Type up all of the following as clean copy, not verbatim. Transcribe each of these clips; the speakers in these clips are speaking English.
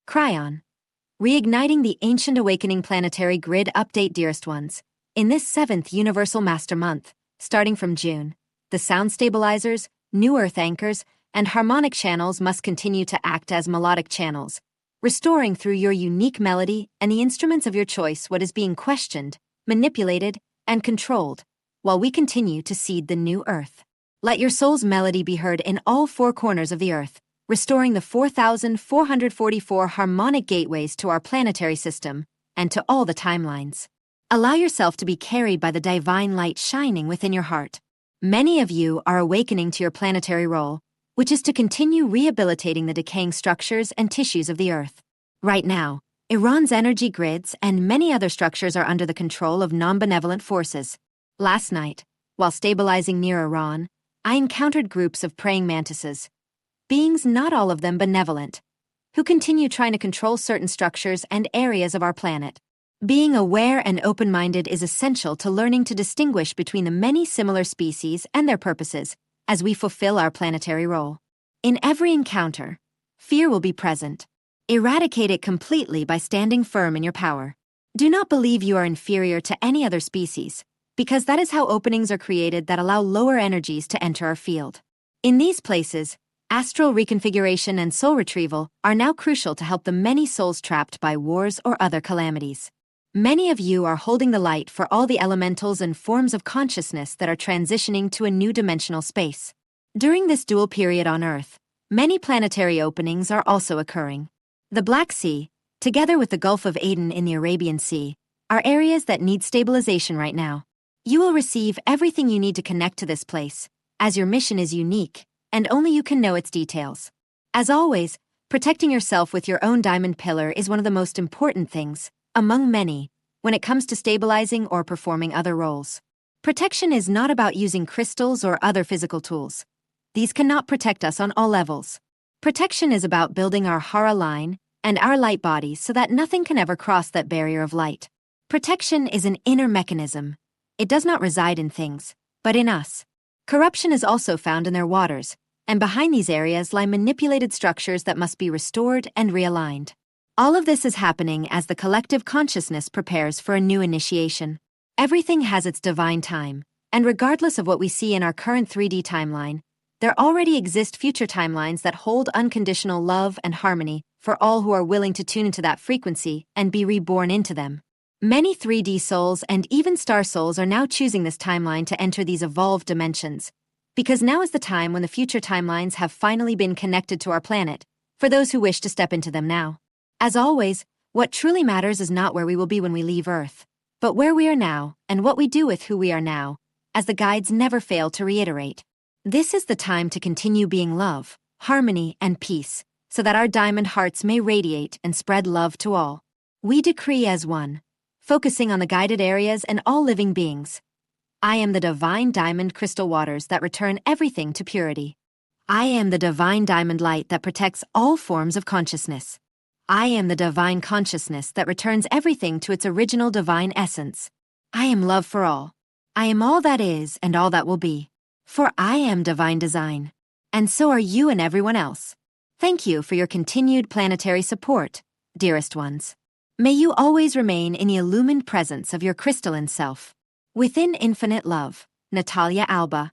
Kryon. Reigniting the Ancient Awakening Planetary Grid Update, dearest ones. In this 7th Universal Master Month, starting from June, the sound stabilizers, new earth anchors, and harmonic channels must continue to act as melodic channels, restoring through your unique melody and the instruments of your choice what is being questioned, manipulated, and controlled, while we continue to seed the new earth. Let your soul's melody be heard in all four corners of the earth, restoring the 4,444 harmonic gateways to our planetary system and to all the timelines. Allow yourself to be carried by the divine light shining within your heart. Many of you are awakening to your planetary role, which is to continue rehabilitating the decaying structures and tissues of the earth. Right now, Iran's energy grids and many other structures are under the control of non-benevolent forces. Last night, while stabilizing near Iran, I encountered groups of praying mantises, beings not all of them benevolent, who continue trying to control certain structures and areas of our planet. Being aware and open-minded is essential to learning to distinguish between the many similar species and their purposes as we fulfill our planetary role. In every encounter, fear will be present. Eradicate it completely by standing firm in your power. Do not believe you are inferior to any other species, because that is how openings are created that allow lower energies to enter our field. In these places, astral reconfiguration and soul retrieval are now crucial to help the many souls trapped by wars or other calamities. Many of you are holding the light for all the elementals and forms of consciousness that are transitioning to a new dimensional space. During this dual period on Earth, many planetary openings are also occurring. The Black Sea, together with the Gulf of Aden in the Arabian Sea, are areas that need stabilization right now. You will receive everything you need to connect to this place, as your mission is unique, and only you can know its details. As always, protecting yourself with your own diamond pillar is one of the most important things, among many, when it comes to stabilizing or performing other roles. Protection is not about using crystals or other physical tools. These cannot protect us on all levels. Protection is about building our Hara line and our light bodies so that nothing can ever cross that barrier of light. Protection is an inner mechanism. It does not reside in things, but in us. Corruption is also found in their waters, and behind these areas lie manipulated structures that must be restored and realigned. All of this is happening as the collective consciousness prepares for a new initiation. Everything has its divine time, and regardless of what we see in our current 3D timeline, there already exist future timelines that hold unconditional love and harmony for all who are willing to tune into that frequency and be reborn into them. Many 3D souls and even star souls are now choosing this timeline to enter these evolved dimensions, because now is the time when the future timelines have finally been connected to our planet, for those who wish to step into them now. As always, what truly matters is not where we will be when we leave Earth, but where we are now and what we do with who we are now, as the guides never fail to reiterate. This is the time to continue being love, harmony, and peace, so that our diamond hearts may radiate and spread love to all. We decree as one, focusing on the guided areas and all living beings. I am the divine diamond crystal waters that return everything to purity. I am the divine diamond light that protects all forms of consciousness. I am the divine consciousness that returns everything to its original divine essence. I am love for all. I am all that is and all that will be. For I am divine design. And so are you and everyone else. Thank you for your continued planetary support, dearest ones. May you always remain in the illumined presence of your crystalline self. Within infinite love, Natalia, Alba.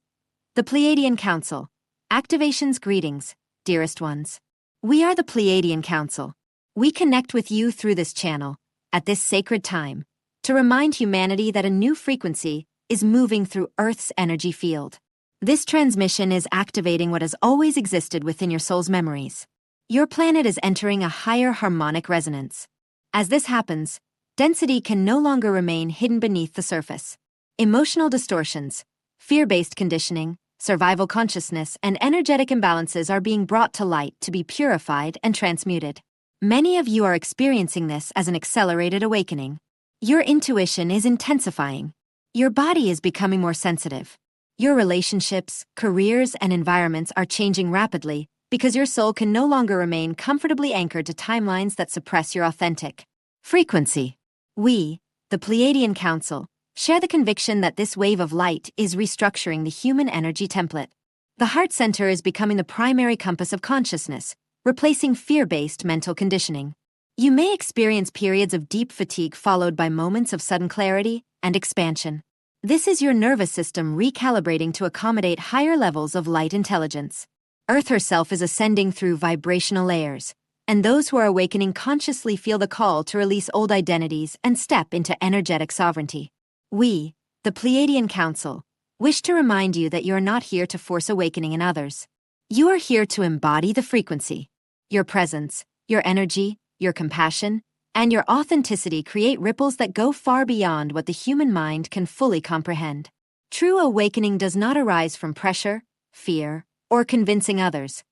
The Pleiadian Council. Activations greetings, dearest ones. We are the Pleiadian Council. We connect with you through this channel, at this sacred time, to remind humanity that a new frequency is moving through Earth's energy field. This transmission is activating what has always existed within your soul's memories. Your planet is entering a higher harmonic resonance. As this happens, density can no longer remain hidden beneath the surface. Emotional distortions, fear-based conditioning, survival consciousness, and energetic imbalances are being brought to light to be purified and transmuted. Many of you are experiencing this as an accelerated awakening. Your intuition is intensifying. Your body is becoming more sensitive. Your relationships, careers, and environments are changing rapidly because your soul can no longer remain comfortably anchored to timelines that suppress your authentic frequency. We, the Pleiadian Council, share the conviction that this wave of light is restructuring the human energy template. The heart center is becoming the primary compass of consciousness, replacing fear-based mental conditioning. You may experience periods of deep fatigue followed by moments of sudden clarity and expansion. This is your nervous system recalibrating to accommodate higher levels of light intelligence. Earth herself is ascending through vibrational layers, and those who are awakening consciously feel the call to release old identities and step into energetic sovereignty. We, the Pleiadian Council, wish to remind you that you are not here to force awakening in others. You are here to embody the frequency. Your presence, your energy, your compassion, and your authenticity create ripples that go far beyond what the human mind can fully comprehend. True awakening does not arise from pressure, fear, or convincing others.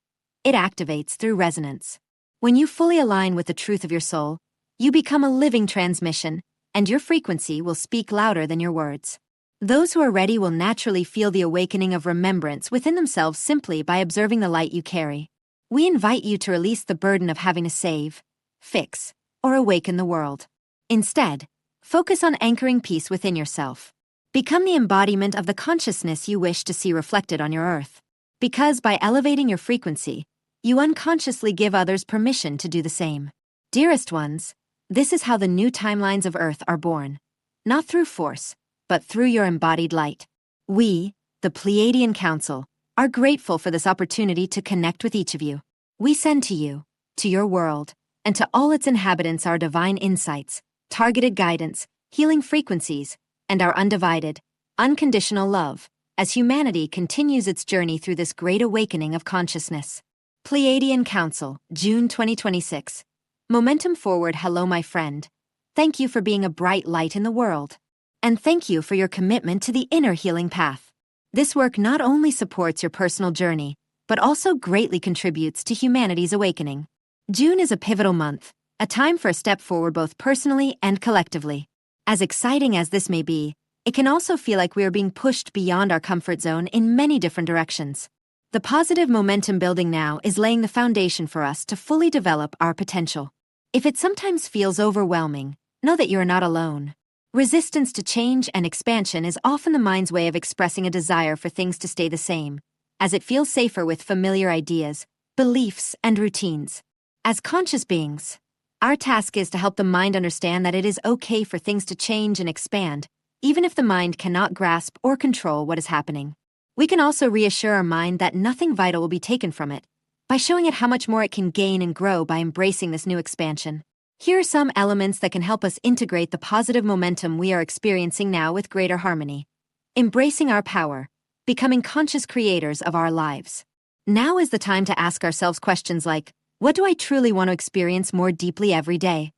It activates through resonance. When you fully align with the truth of your soul, you become a living transmission, and your frequency will speak louder than your words. Those who are ready will naturally feel the awakening of remembrance within themselves simply by observing the light you carry. We invite you to release the burden of having to save, fix, or awaken the world. Instead, focus on anchoring peace within yourself. Become the embodiment of the consciousness you wish to see reflected on your earth. Because by elevating your frequency, you unconsciously give others permission to do the same. Dearest ones, this is how the new timelines of Earth are born. Not through force, but through your embodied light. We, the Pleiadian Council, are grateful for this opportunity to connect with each of you. We send to you, to your world, and to all its inhabitants our divine insights, targeted guidance, healing frequencies, and our undivided, unconditional love, as humanity continues its journey through this great awakening of consciousness. Pleiadian Council, June 2026. Momentum forward. Hello, my friend. Thank you for being a bright light in the world. And thank you for your commitment to the inner healing path. This work not only supports your personal journey, but also greatly contributes to humanity's awakening. June is a pivotal month, a time for a step forward both personally and collectively. As exciting as this may be, it can also feel like we are being pushed beyond our comfort zone in many different directions. The positive momentum building now is laying the foundation for us to fully develop our potential. If it sometimes feels overwhelming, know that you are not alone. Resistance to change and expansion is often the mind's way of expressing a desire for things to stay the same, as it feels safer with familiar ideas, beliefs, and routines. As conscious beings, our task is to help the mind understand that it is okay for things to change and expand, even if the mind cannot grasp or control what is happening. We can also reassure our mind that nothing vital will be taken from it, by showing it how much more it can gain and grow by embracing this new expansion. Here are some elements that can help us integrate the positive momentum we are experiencing now with greater harmony. Embracing our power, becoming conscious creators of our lives. Now is the time to ask ourselves questions like, what do I truly want to experience more deeply every day?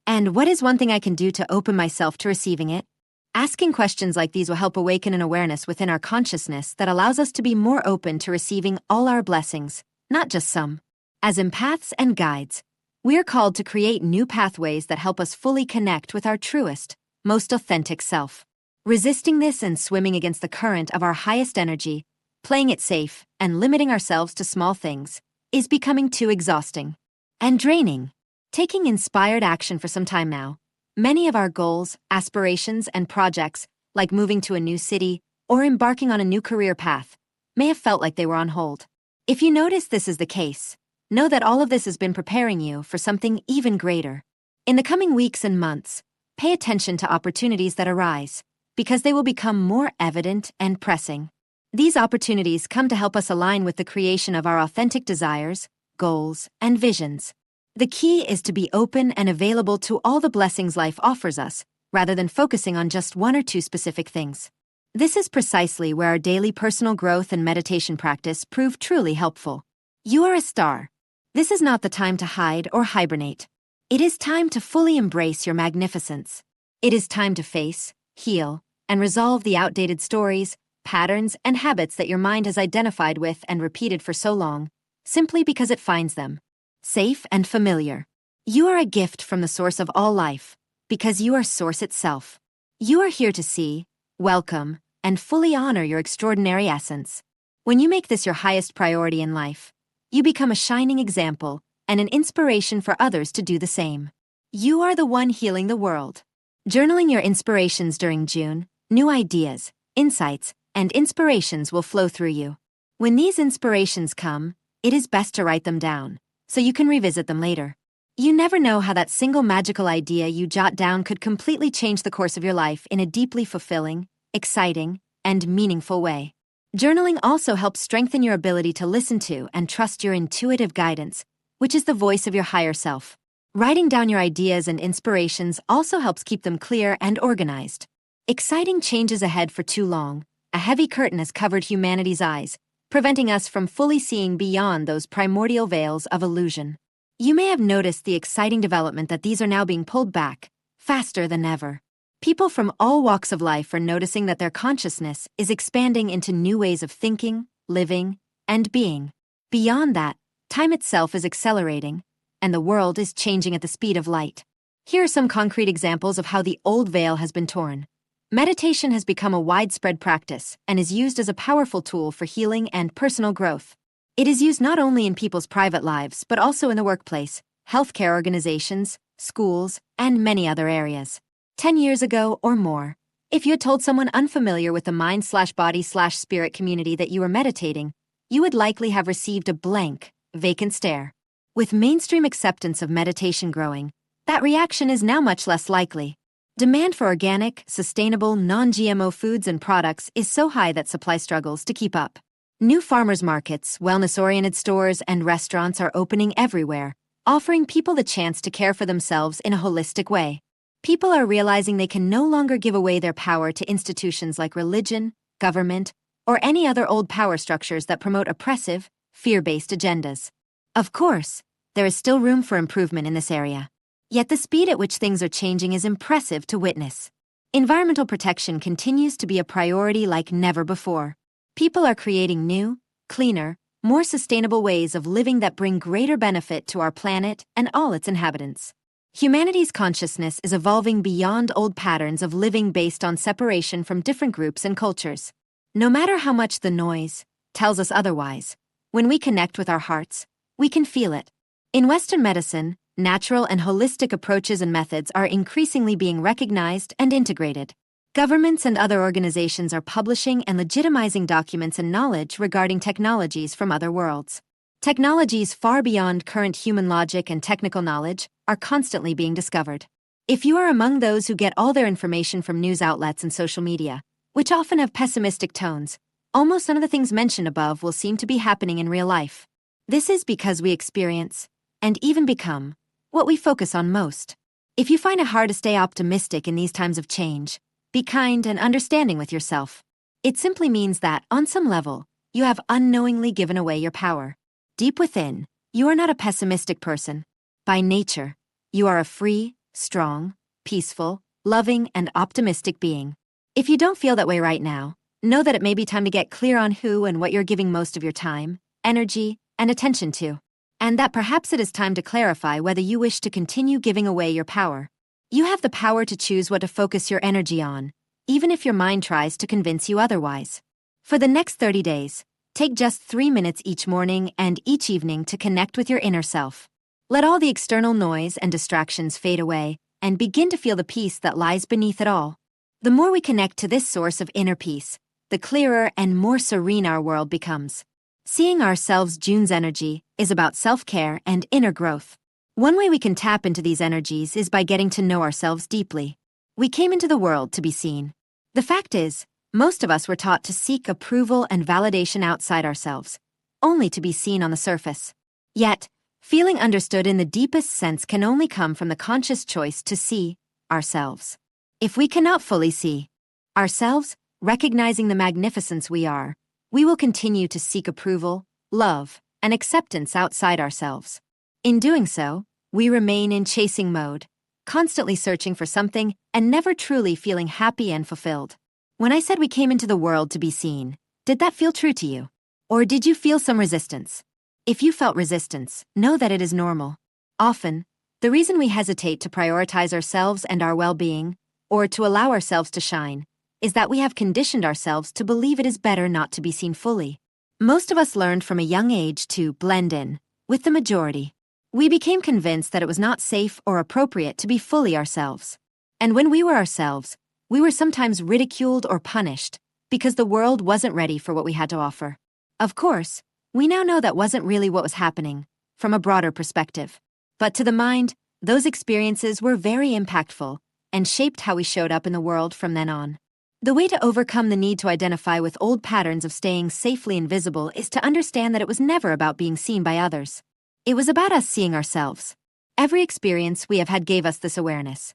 And what is one thing I can do to open myself to receiving it? Asking questions like these will help awaken an awareness within our consciousness that allows us to be more open to receiving all our blessings, not just some. As empaths and guides, we are called to create new pathways that help us fully connect with our truest, most authentic self. Resisting this and swimming against the current of our highest energy, playing it safe, and limiting ourselves to small things, is becoming too exhausting and draining. Taking inspired action for some time now, many of our goals, aspirations, and projects, like moving to a new city or embarking on a new career path, may have felt like they were on hold. If you notice this is the case, know that all of this has been preparing you for something even greater. In the coming weeks and months, pay attention to opportunities that arise, because they will become more evident and pressing. These opportunities come to help us align with the creation of our authentic desires, goals, and visions. The key is to be open and available to all the blessings life offers us, rather than focusing on just one or two specific things. This is precisely where our daily personal growth and meditation practice prove truly helpful. You are a star. This is not the time to hide or hibernate. It is time to fully embrace your magnificence. It is time to face, heal, and resolve the outdated stories, patterns, and habits that your mind has identified with and repeated for so long, simply because it finds them safe and familiar. You are a gift from the source of all life, because you are source itself. You are here to see, welcome, and fully honor your extraordinary essence. When you make this your highest priority in life, you become a shining example and an inspiration for others to do the same. You are the one healing the world. Journaling your inspirations during June, new ideas, insights, and inspirations will flow through you. When these inspirations come, it is best to write them down, so you can revisit them later. You never know how that single magical idea you jot down could completely change the course of your life in a deeply fulfilling, exciting, and meaningful way. Journaling also helps strengthen your ability to listen to and trust your intuitive guidance, which is the voice of your higher self. Writing down your ideas and inspirations also helps keep them clear and organized. Exciting changes ahead for too long. A heavy curtain has covered humanity's eyes, preventing us from fully seeing beyond those primordial veils of illusion. You may have noticed the exciting development that these are now being pulled back, faster than ever. People from all walks of life are noticing that their consciousness is expanding into new ways of thinking, living, and being. Beyond that, time itself is accelerating, and the world is changing at the speed of light. Here are some concrete examples of how the old veil has been torn. Meditation has become a widespread practice and is used as a powerful tool for healing and personal growth. It is used not only in people's private lives, but also in the workplace, healthcare organizations, schools, and many other areas. 10 years ago or more, if you had told someone unfamiliar with the mind/body/spirit community that you were meditating, you would likely have received a blank, vacant stare. With mainstream acceptance of meditation growing, that reaction is now much less likely. Demand for organic, sustainable, non-GMO foods and products is so high that supply struggles to keep up. New farmers markets, wellness-oriented stores, and restaurants are opening everywhere, offering people the chance to care for themselves in a holistic way. People are realizing they can no longer give away their power to institutions like religion, government, or any other old power structures that promote oppressive, fear-based agendas. Of course, there is still room for improvement in this area. Yet the speed at which things are changing is impressive to witness. Environmental protection continues to be a priority like never before. People are creating new, cleaner, more sustainable ways of living that bring greater benefit to our planet and all its inhabitants. Humanity's consciousness is evolving beyond old patterns of living based on separation from different groups and cultures. No matter how much the noise tells us otherwise, when we connect with our hearts, we can feel it. In Western medicine, natural and holistic approaches and methods are increasingly being recognized and integrated. Governments and other organizations are publishing and legitimizing documents and knowledge regarding technologies from other worlds. Technologies far beyond current human logic and technical knowledge are constantly being discovered. If you are among those who get all their information from news outlets and social media, which often have pessimistic tones, almost none of the things mentioned above will seem to be happening in real life. This is because we experience, and even become, what we focus on most. If you find it hard to stay optimistic in these times of change, be kind and understanding with yourself. It simply means that, on some level, you have unknowingly given away your power. Deep within, you are not a pessimistic person. By nature, you are a free, strong, peaceful, loving, and optimistic being. If you don't feel that way right now, know that it may be time to get clear on who and what you're giving most of your time, energy, and attention to, and that perhaps it is time to clarify whether you wish to continue giving away your power. You have the power to choose what to focus your energy on, even if your mind tries to convince you otherwise. For the next 30 days, take just 3 minutes each morning and each evening to connect with your inner self. Let all the external noise and distractions fade away and begin to feel the peace that lies beneath it all. The more we connect to this source of inner peace, the clearer and more serene our world becomes. Seeing ourselves June's energy is about self-care and inner growth. One way we can tap into these energies is by getting to know ourselves deeply. We came into the world to be seen. The fact is, most of us were taught to seek approval and validation outside ourselves, only to be seen on the surface. Yet, feeling understood in the deepest sense can only come from the conscious choice to see ourselves. If we cannot fully see ourselves, recognizing the magnificence we are, we will continue to seek approval, love, and acceptance outside ourselves. In doing so, we remain in chasing mode, constantly searching for something and never truly feeling happy and fulfilled. When I said we came into the world to be seen, did that feel true to you? Or did you feel some resistance? If you felt resistance, know that it is normal. Often, the reason we hesitate to prioritize ourselves and our well-being, or to allow ourselves to shine, is that we have conditioned ourselves to believe it is better not to be seen fully. Most of us learned from a young age to blend in with the majority. We became convinced that it was not safe or appropriate to be fully ourselves. And when we were ourselves, we were sometimes ridiculed or punished because the world wasn't ready for what we had to offer. Of course, we now know that wasn't really what was happening, from a broader perspective. But to the mind, those experiences were very impactful and shaped how we showed up in the world from then on. The way to overcome the need to identify with old patterns of staying safely invisible is to understand that it was never about being seen by others. It was about us seeing ourselves. Every experience we have had gave us this awareness.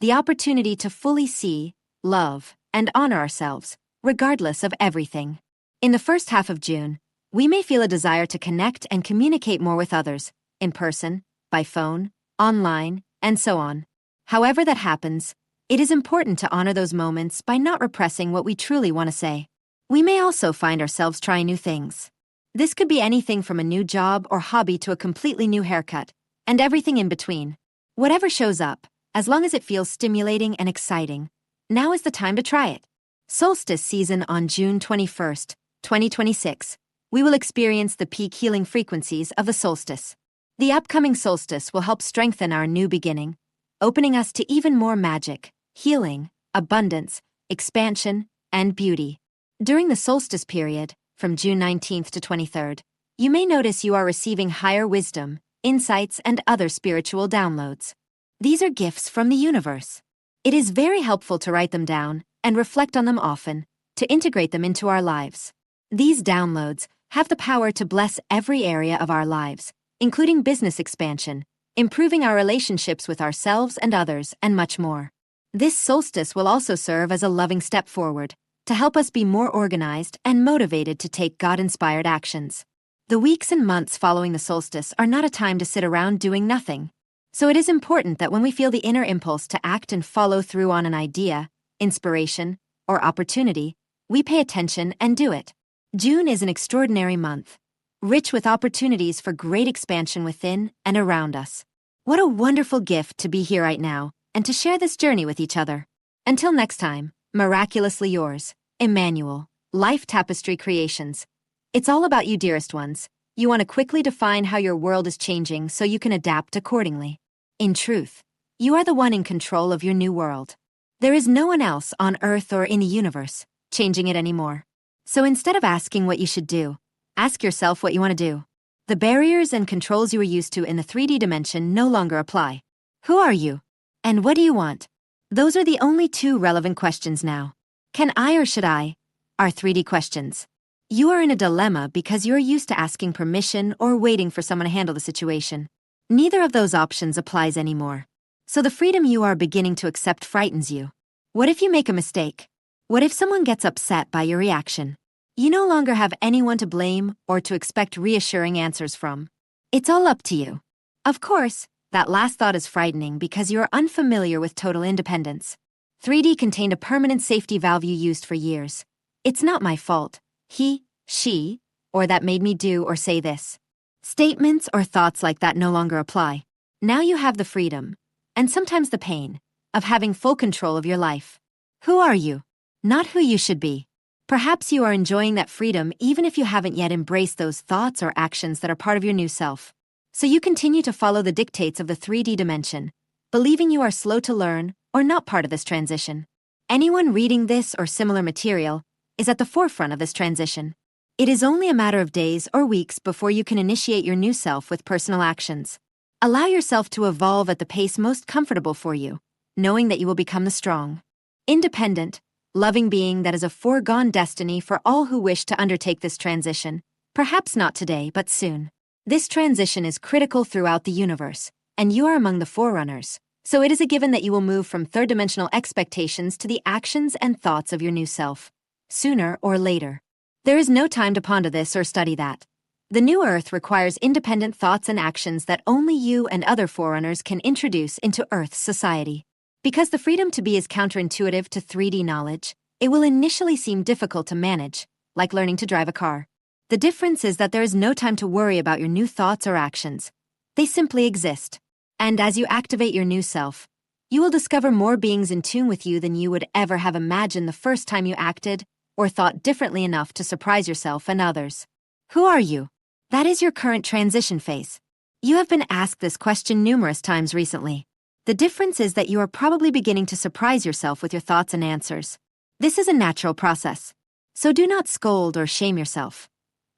The opportunity to fully see, love, and honor ourselves, regardless of everything. In the first half of June, we may feel a desire to connect and communicate more with others, in person, by phone, online, and so on. However that happens, it is important to honor those moments by not repressing what we truly want to say. We may also find ourselves trying new things. This could be anything from a new job or hobby to a completely new haircut, and everything in between. Whatever shows up, as long as it feels stimulating and exciting, now is the time to try it. Solstice season on June 21st, 2026. We will experience the peak healing frequencies of the solstice. The upcoming solstice will help strengthen our new beginning, opening us to even more magic, healing, abundance, expansion, and beauty. During the solstice period, from June 19th to 23rd, you may notice you are receiving higher wisdom, insights, and other spiritual downloads. These are gifts from the universe. It is very helpful to write them down and reflect on them often, to integrate them into our lives. These downloads have the power to bless every area of our lives, including business expansion, improving our relationships with ourselves and others, and much more. This solstice will also serve as a loving step forward, to help us be more organized and motivated to take God-inspired actions. The weeks and months following the solstice are not a time to sit around doing nothing. So it is important that when we feel the inner impulse to act and follow through on an idea, inspiration, or opportunity, we pay attention and do it. June is an extraordinary month, rich with opportunities for great expansion within and around us. What a wonderful gift to be here right now and to share this journey with each other. Until next time, miraculously yours, Emmanuel, Life Tapestry Creations. It's all about you, dearest ones. You want to quickly define how your world is changing so you can adapt accordingly. In truth, you are the one in control of your new world. There is no one else on Earth or in the universe changing it anymore. So instead of asking what you should do, ask yourself what you want to do. The barriers and controls you were used to in the 3D dimension no longer apply. Who are you? And what do you want? Those are the only two relevant questions now. Can I or should I? Are 3D questions. You are in a dilemma because you're used to asking permission or waiting for someone to handle the situation. Neither of those options applies anymore. So the freedom you are beginning to accept frightens you. What if you make a mistake? What if someone gets upset by your reaction? You no longer have anyone to blame or to expect reassuring answers from. It's all up to you. Of course, that last thought is frightening because you are unfamiliar with total independence. 3D contained a permanent safety valve you used for years. It's not my fault. He, she, or that made me do or say this. Statements or thoughts like that no longer apply. Now you have the freedom, and sometimes the pain, of having full control of your life. Who are you? Not who you should be. Perhaps you are enjoying that freedom even if you haven't yet embraced those thoughts or actions that are part of your new self. So you continue to follow the dictates of the 3D dimension, believing you are slow to learn or not part of this transition. Anyone reading this or similar material is at the forefront of this transition. It is only a matter of days or weeks before you can initiate your new self with personal actions. Allow yourself to evolve at the pace most comfortable for you, knowing that you will become the strong, independent, loving being that is a foregone destiny for all who wish to undertake this transition, perhaps not today, but soon. This transition is critical throughout the universe, and you are among the forerunners, so it is a given that you will move from third-dimensional expectations to the actions and thoughts of your new self, sooner or later. There is no time to ponder this or study that. The new Earth requires independent thoughts and actions that only you and other forerunners can introduce into Earth's society. Because the freedom to be is counterintuitive to 3D knowledge, it will initially seem difficult to manage, like learning to drive a car. The difference is that there is no time to worry about your new thoughts or actions. They simply exist. And as you activate your new self, you will discover more beings in tune with you than you would ever have imagined the first time you acted or thought differently enough to surprise yourself and others. Who are you? That is your current transition phase. You have been asked this question numerous times recently. The difference is that you are probably beginning to surprise yourself with your thoughts and answers. This is a natural process, so do not scold or shame yourself.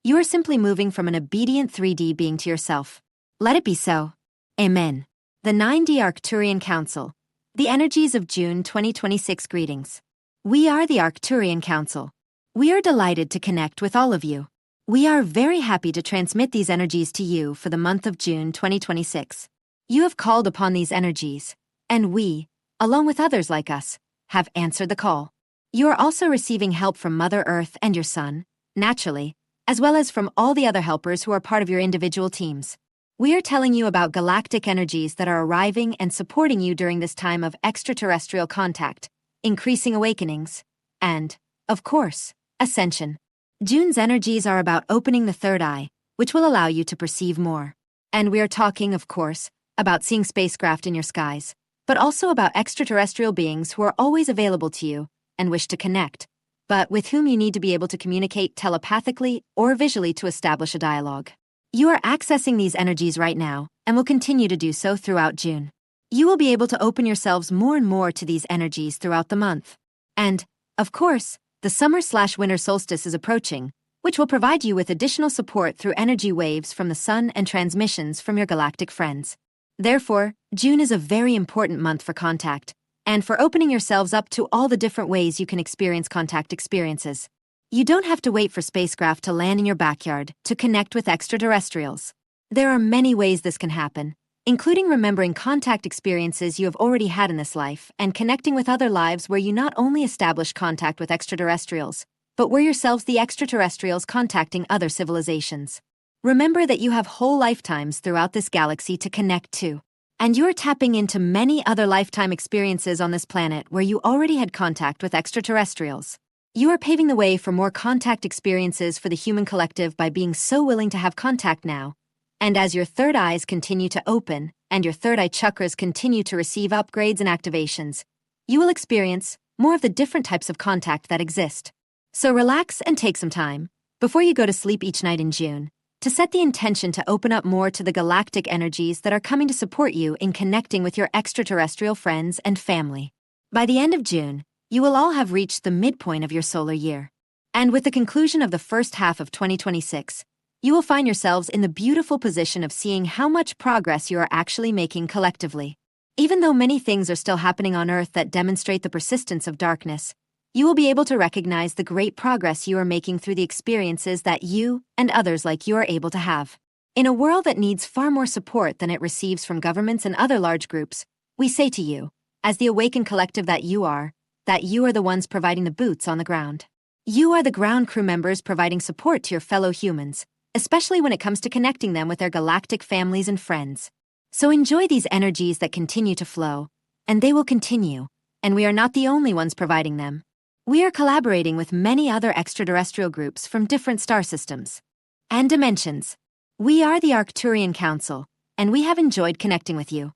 You are simply moving from an obedient 3D being to yourself. Let it be so. Amen. The 9D Arcturian Council. The energies of June 2026 greetings. We are the Arcturian Council. We are delighted to connect with all of you. We are very happy to transmit these energies to you for the month of June 2026. You have called upon these energies, and we, along with others like us, have answered the call. You are also receiving help from Mother Earth and your Sun, naturally, as well as from all the other helpers who are part of your individual teams. We are telling you about galactic energies that are arriving and supporting you during this time of extraterrestrial contact, increasing awakenings, and, of course, ascension. June's energies are about opening the third eye, which will allow you to perceive more. And we are talking, of course, about seeing spacecraft in your skies, but also about extraterrestrial beings who are always available to you and wish to connect, but with whom you need to be able to communicate telepathically or visually to establish a dialogue. You are accessing these energies right now and will continue to do so throughout June. You will be able to open yourselves more and more to these energies throughout the month. And, of course, the summer/winter solstice is approaching, which will provide you with additional support through energy waves from the sun and transmissions from your galactic friends. Therefore, June is a very important month for contact, and for opening yourselves up to all the different ways you can experience contact experiences. You don't have to wait for spacecraft to land in your backyard to connect with extraterrestrials. There are many ways this can happen, including remembering contact experiences you have already had in this life and connecting with other lives where you not only establish contact with extraterrestrials, but were yourselves the extraterrestrials contacting other civilizations. Remember that you have whole lifetimes throughout this galaxy to connect to, and you're tapping into many other lifetime experiences on this planet where you already had contact with extraterrestrials. You are paving the way for more contact experiences for the human collective by being so willing to have contact now. And as your third eyes continue to open and your third eye chakras continue to receive upgrades and activations, you will experience more of the different types of contact that exist. So relax and take some time, before you go to sleep each night in June, to set the intention to open up more to the galactic energies that are coming to support you in connecting with your extraterrestrial friends and family. By the end of June, you will all have reached the midpoint of your solar year. And with the conclusion of the first half of 2026, you will find yourselves in the beautiful position of seeing how much progress you are actually making collectively. Even though many things are still happening on Earth that demonstrate the persistence of darkness, you will be able to recognize the great progress you are making through the experiences that you and others like you are able to have. In a world that needs far more support than it receives from governments and other large groups, we say to you, as the awakened collective that you are the ones providing the boots on the ground. You are the ground crew members providing support to your fellow humans, especially when it comes to connecting them with their galactic families and friends. So enjoy these energies that continue to flow, and they will continue, and we are not the only ones providing them. We are collaborating with many other extraterrestrial groups from different star systems and dimensions. We are the Arcturian Council, and we have enjoyed connecting with you.